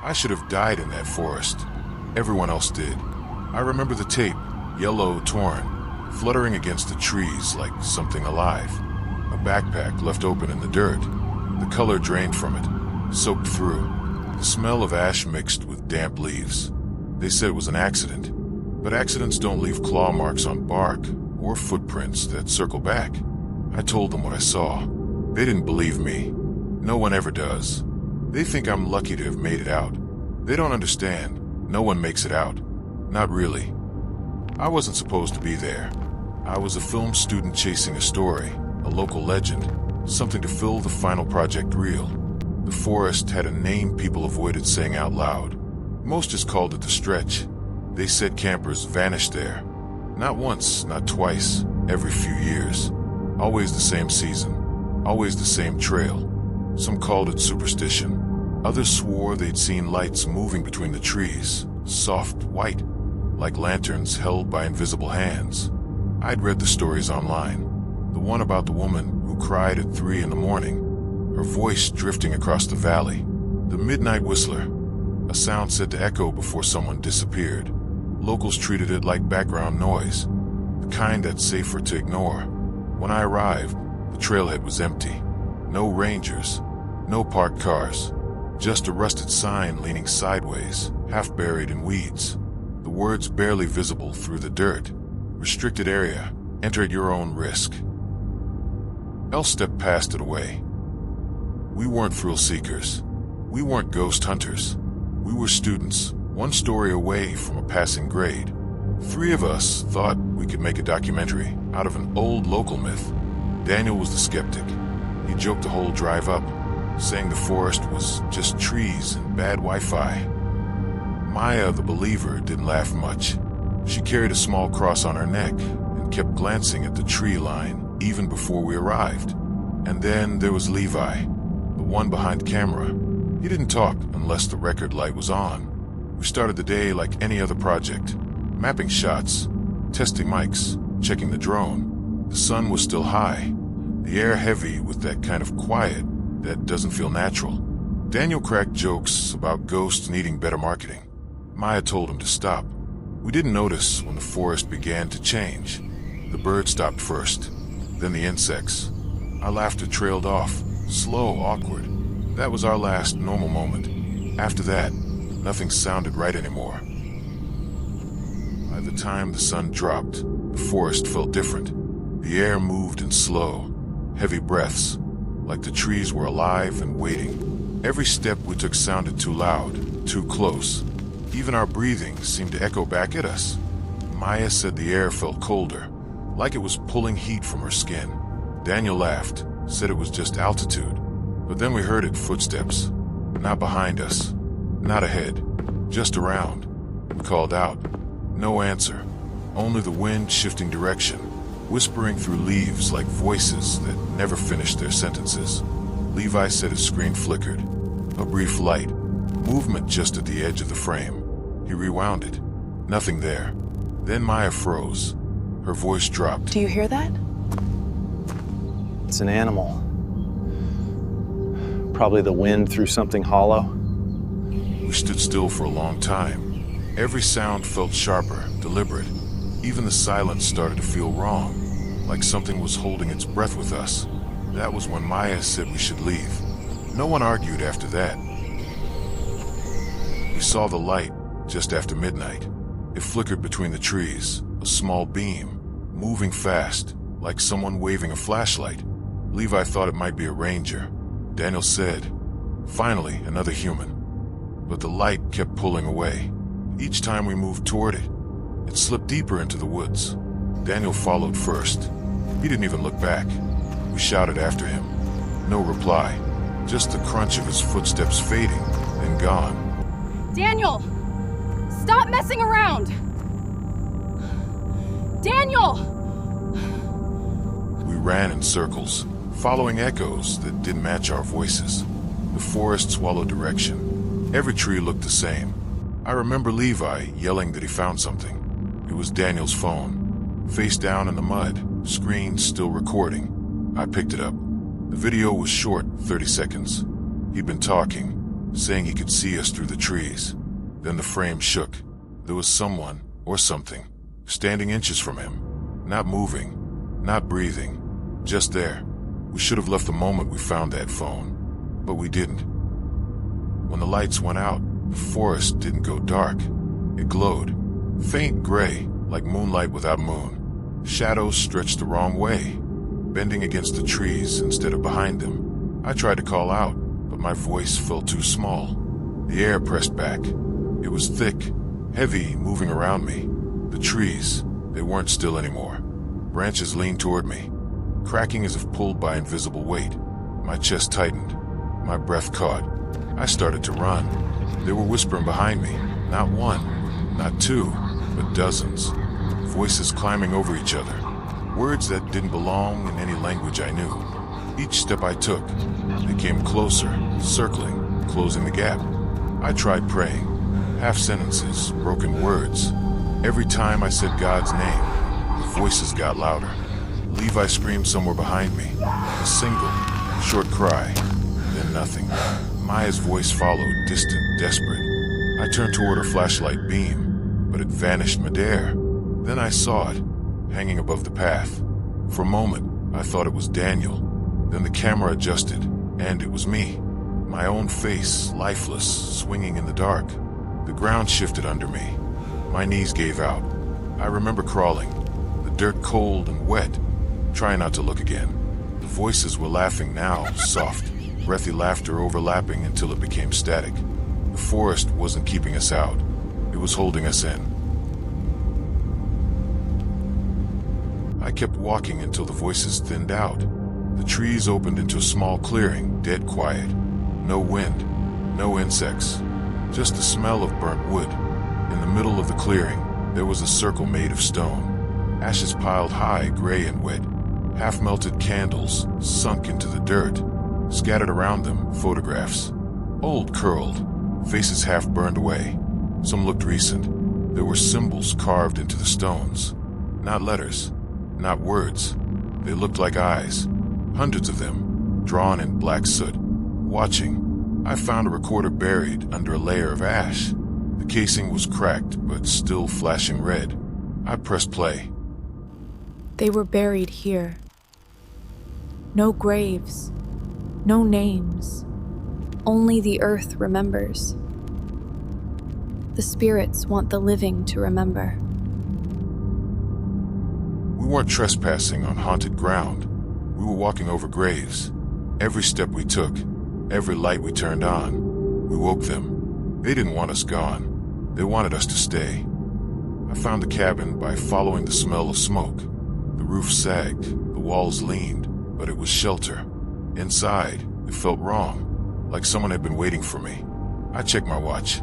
I should have died in that forest. Everyone else did. I remember the tape, yellow, torn, fluttering against the trees like something alive. A backpack left open in the dirt. The color drained from it, soaked through. The smell of ash mixed with damp leaves. They said it was an accident, but accidents don't leave claw marks on bark or footprints that circle back. I told them what I saw. They didn't believe me. No one ever does. They think I'm lucky to have made it out. They don't understand. No one makes it out. Not really. I wasn't supposed to be there. I was a film student chasing a story, a local legend, something to fill the final project reel. The forest had a name people avoided saying out loud. Most just called it the stretch. They said campers vanished there. Not once, not twice, every few years. Always the same season. Always the same trail. Some called it superstition. Others swore they'd seen lights moving between the trees, soft white, like lanterns held by invisible hands. I'd read the stories online. The one about the woman who cried at 3 in the morning, her voice drifting across the valley. The midnight whistler, a sound said to echo before someone disappeared. Locals treated it like background noise, the kind that's safer to ignore. When I arrived, the trailhead was empty. No rangers, no parked cars, just a rusted sign leaning sideways, half buried in weeds. The words barely visible through the dirt. Restricted area, enter at your own risk. Elle stepped past it away. We weren't thrill seekers. We weren't ghost hunters. We were students, one story away from a passing grade. 3 of us thought we could make a documentary out of an old local myth. Daniel was the skeptic. He joked the whole drive up, saying the forest was just trees and bad Wi-Fi. Maya, the believer, didn't laugh much. She carried a small cross on her neck and kept glancing at the tree line even before we arrived. And then there was Levi, the one behind camera. He didn't talk unless the record light was on. We started the day like any other project, mapping shots, testing mics, checking the drone. The sun was still high, the air heavy with that kind of quiet that doesn't feel natural. Daniel cracked jokes about ghosts needing better marketing. Maya told him to stop. We didn't notice when the forest began to change. The birds stopped first, then the insects. Our laughter trailed off, slow, awkward. That was our last normal moment. After that, nothing sounded right anymore. By the time the sun dropped, the forest felt different. The air moved in slow, heavy breaths, like the trees were alive and waiting. Every step we took sounded too loud, too close. Even our breathing seemed to echo back at us. Maya said the air felt colder, like it was pulling heat from her skin. Daniel laughed, said it was just altitude. But then we heard it, footsteps. Not behind us, not ahead, just around. We called out. No answer. Only the wind shifting direction, whispering through leaves like voices that never finished their sentences. Levi said his screen flickered. A brief light, movement just at the edge of the frame. He rewound it. Nothing there. Then Maya froze. Her voice dropped. Do you hear that? It's an animal. Probably the wind through something hollow. We stood still for a long time. Every sound felt sharper, deliberate. Even the silence started to feel wrong, like something was holding its breath with us. That was when Maya said we should leave. No one argued after that. We saw the light just after midnight. It flickered between the trees, a small beam, moving fast, like someone waving a flashlight. Levi thought it might be a ranger. Daniel said, finally, another human. But the light kept pulling away. Each time we moved toward it, it slipped deeper into the woods. Daniel followed first. He didn't even look back. We shouted after him. No reply. Just the crunch of his footsteps fading, then gone. Daniel! Stop messing around! Daniel! We ran in circles, following echoes that didn't match our voices. The forest swallowed direction. Every tree looked the same. I remember Levi yelling that he found something. It was Daniel's phone. Face down in the mud, screen still recording. I picked it up. The video was short, 30 seconds. He'd been talking, saying he could see us through the trees. Then the frame shook. There was someone, or something, standing inches from him. Not moving, not breathing, just there. We should have left the moment we found that phone, but we didn't. When the lights went out, the forest didn't go dark. It glowed, faint gray, like moonlight without moon. Shadows stretched the wrong way, bending against the trees instead of behind them. I tried to call out, but my voice felt too small. The air pressed back. It was thick, heavy, moving around me. The trees, they weren't still anymore. Branches leaned toward me, cracking as if pulled by invisible weight. My chest tightened. My breath caught. I started to run. They were whispering behind me. Not one, not two, but dozens. Voices climbing over each other. Words that didn't belong in any language I knew. Each step I took, they came closer, circling, closing the gap. I tried praying. Half sentences, broken words. Every time I said God's name, the voices got louder. Levi screamed somewhere behind me. A single, short cry. Then nothing. Maya's voice followed, distant, desperate. I turned toward her flashlight beam, but it vanished midair. Then I saw it, hanging above the path. For a moment, I thought it was Daniel. Then the camera adjusted, and it was me. My own face, lifeless, swinging in the dark. The ground shifted under me. My knees gave out. I remember crawling, the dirt cold and wet, trying not to look again. The voices were laughing now, soft, breathy laughter overlapping until it became static. The forest wasn't keeping us out. It was holding us in. I kept walking until the voices thinned out. The trees opened into a small clearing, dead quiet. No wind, no insects, just the smell of burnt wood. In the middle of the clearing, there was a circle made of stone. Ashes piled high, gray and wet. Half-melted candles sunk into the dirt. Scattered around them, photographs. Old, curled, faces half burned away. Some looked recent. There were symbols carved into the stones. Not letters, not words. They looked like eyes. Hundreds of them, drawn in black soot. Watching, I found a recorder buried under a layer of ash. The casing was cracked, but still flashing red. I pressed play. They were buried here. No graves, no names. Only the earth remembers. The spirits want the living to remember. We weren't trespassing on haunted ground. We were walking over graves. Every step we took, every light we turned on, we woke them. They didn't want us gone. They wanted us to stay. I found the cabin by following the smell of smoke. The roof sagged, the walls leaned, but it was shelter. Inside, it felt wrong, like someone had been waiting for me. I checked my watch.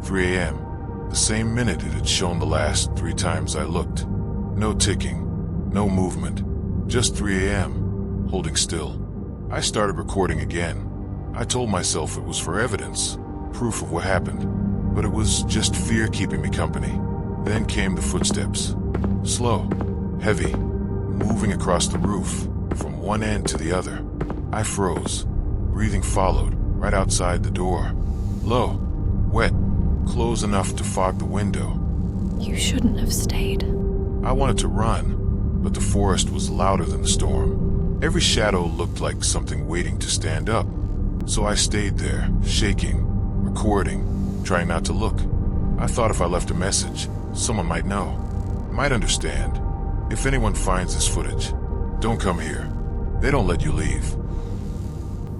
3 a.m. The same minute it had shown the last 3 times I looked. No ticking, no movement, just 3 a.m., holding still. I started recording again. I told myself it was for evidence, proof of what happened, but it was just fear keeping me company. Then came the footsteps. Slow, heavy, moving across the roof, from one end to the other. I froze. Breathing followed, right outside the door. Low, wet, close enough to fog the window. You shouldn't have stayed. I wanted to run, but the forest was louder than the storm. Every shadow looked like something waiting to stand up. So I stayed there, shaking, recording, trying not to look. I thought if I left a message, someone might know, might understand. If anyone finds this footage, don't come here. They don't let you leave.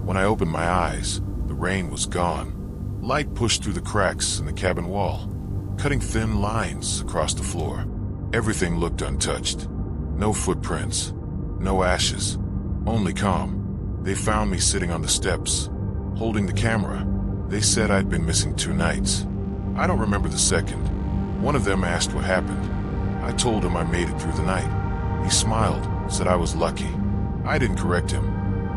When I opened my eyes, the rain was gone. Light pushed through the cracks in the cabin wall, cutting thin lines across the floor. Everything looked untouched. No footprints, no ashes, only calm. They found me sitting on the steps, holding the camera. They said I'd been missing 2 nights. I don't remember the second. One of them asked what happened. I told him I made it through the night. He smiled, said I was lucky. I didn't correct him.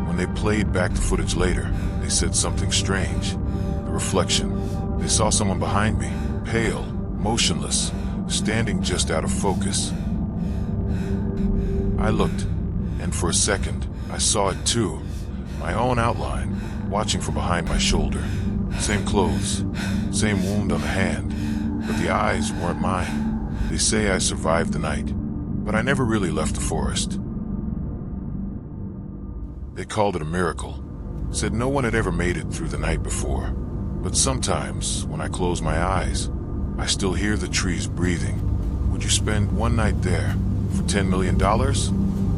When they played back the footage later, they said something strange. The reflection. They saw someone behind me, pale, motionless, standing just out of focus. I looked, and for a second, I saw it too. My own outline, watching from behind my shoulder. Same clothes, same wound on the hand, but the eyes weren't mine. They say I survived the night, but I never really left the forest. They called it a miracle, said no one had ever made it through the night before. But sometimes, when I close my eyes, I still hear the trees breathing. Would you spend one night there for $10 million?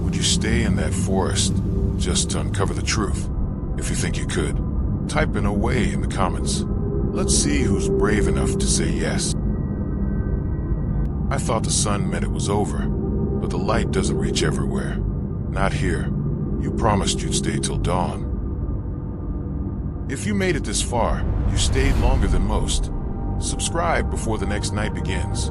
Would you stay in that forest just to uncover the truth? If you think you could, type in away in the comments. Let's see who's brave enough to say yes. I thought the sun meant it was over, but the light doesn't reach everywhere. Not here. You promised you'd stay till dawn. If you made it this far, you stayed longer than most. Subscribe before the next night begins.